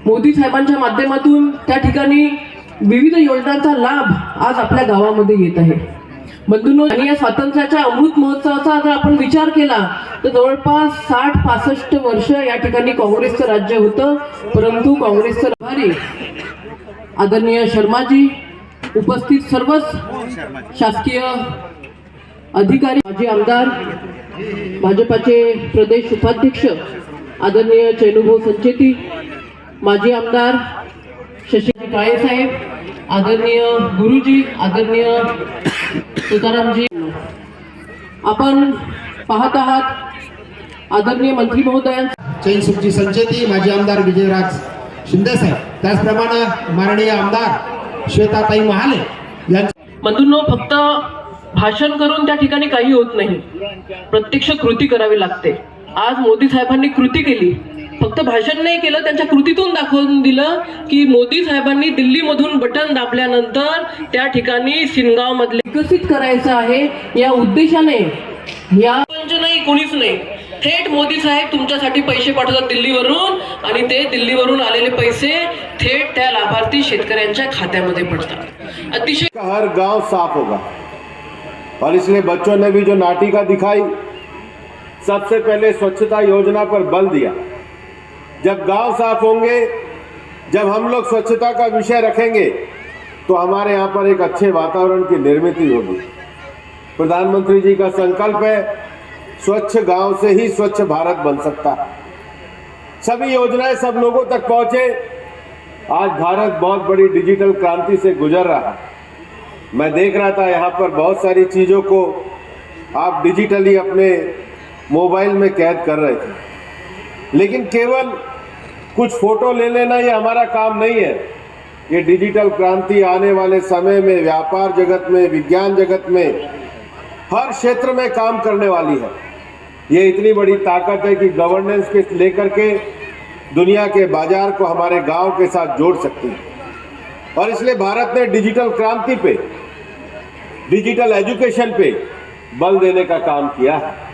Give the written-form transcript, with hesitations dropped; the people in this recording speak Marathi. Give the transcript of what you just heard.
मोदी साहेबांच्या माध्यमातून त्या ठिकाणी विविध योजनांचा लाभ आज आपल्या गावामध्ये येत आहे. बंधूंनो, आणि या स्वातंत्र्याच्या अमृत महोत्सवाचा जर आपण विचार केला तर जवळपास 60-65 वर्ष या ठिकाणी काँग्रेसचं राज्य होतं. परंतु काँग्रेसचं प्रभारी आदरणीय शर्माजी, उपस्थित सर्वच शासकीय अधिकारी, माजी आमदार, भाजपाचे प्रदेश उपाध्यक्ष आदरणीय चैनुभाऊ संचेती, माजी आमदार शशी काळे साहेब, आदरणीय गुरुजी, आदरणीय तुकारामजी, आपण पाहत आहात आदरणीय मंत्री महोदयांचा चैनसुखजी संचेती, माजी आमदार विजयराज शिंदे साहेब, त्याचप्रमाणे माननीय आमदार श्वेताताई महाले यांचे. बंधूंनो, फक्त भाषण करून त्या ठिकाणी काही होत नाही, प्रत्यक्ष कृती करावी लागते. आज मोदी साहेबांनी कृती केली, फक्त भाषण नाही केलं, त्यांच्या कृतीतून दाखवून दिलं की मोदी साहेबांनी दिल्लीमधून बटन दाबल्यानंतर त्या ठिकाणी सिनगाव मधले विकसित करायचं आहे. या उद्देशाने या नाही, कोणीच नाही, थेट मोदी साहेब तुमच्यासाठी पैसे पाठवतात दिल्लीवरून, आणि ते दिल्लीवरून आलेले पैसे थेट त्या लाभार्थी शेतकऱ्यांच्या खात्यामध्ये पडतात. अतिशय हर गांव साफ होगा, और इसलिए बच्चों ने भी जो नाटिका दिखाई, सबसे पहले स्वच्छता योजना पर बल दिया. जब गांव साफ होंगे, जब हम लोग स्वच्छता का विषय रखेंगे, तो हमारे यहाँ पर एक अच्छे वातावरण की निर्मित होगी. प्रधानमंत्री जी का संकल्प है, स्वच्छ गांव से ही स्वच्छ भारत बन सकता है. सभी योजनाएं सब लोगों तक पहुंचे. आज भारत बहुत बड़ी डिजिटल क्रांति से गुजर रहा है. मैं देख रहा था यहाँ पर बहुत सारी चीज़ों को आप डिजिटली अपने मोबाइल में कैद कर रहे थे, लेकिन केवल कुछ फोटो ले लेना ये हमारा काम नहीं है. ये डिजिटल क्रांति आने वाले समय में व्यापार जगत में, विज्ञान जगत में, हर क्षेत्र में काम करने वाली है. ये इतनी बड़ी ताकत है कि गवर्नेंस के लेकर के दुनिया के बाजार को हमारे गांव के साथ जोड़ सकती है. और इसलिए भारत ने डिजिटल क्रांति पे, डिजिटल एजुकेशन पे बल देने का काम किया है.